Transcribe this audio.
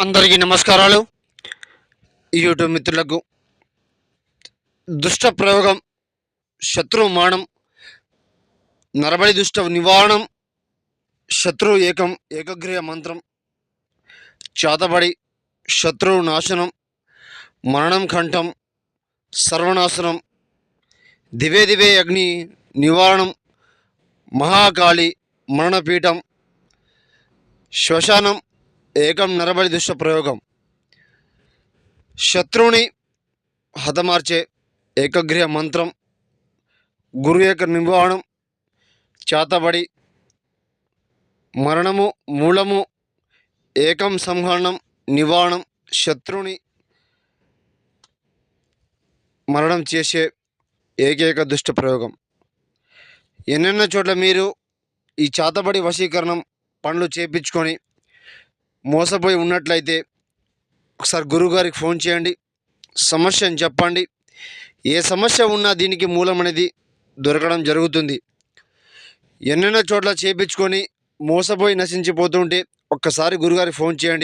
అందరికీ నమస్కారాలు. యూట్యూబ్ మిత్రులకు దుష్ట ప్రయోగం, శత్రు మానం, నరబలి దుష్ట నివారణం, శత్రు ఏకగ్రీవ మంత్రం, చాతబడి, శత్రువు నాశనం, మరణం కంఠం, సర్వనాశనం, దివే దివే అగ్ని నివారణం, మహాకాళి మరణపీఠం, శ్మశానం, ఏకం నరబలి దుష్ట ప్రయోగం. శత్రువుని హతమార్చే ఏకగ్రీవ మంత్రం, గురు ఏక నివారణం, చాతబడి, మరణము మూలము, ఏకం సంహరణం నివారణం, శత్రువుని మరణం చేసే ఏకైక దుష్ట ప్రయోగం. ఎన్నెన్నో చోట్ల మీరు ఈ చాతబడి వశీకరణం పనులు చేయించుకొని మోసపోయి ఉన్నట్లయితే ఒకసారి గురువుగారికి ఫోన్ చేయండి, సమస్యను చెప్పండి. ఏ సమస్య ఉన్నా దీనికి మూలం అనేది దొరకడం జరుగుతుంది. ఎన్నెన్నో చోట్ల చేయించుకొని మోసపోయి నశించిపోతుంటే ఒక్కసారి గురుగారికి ఫోన్ చేయండి.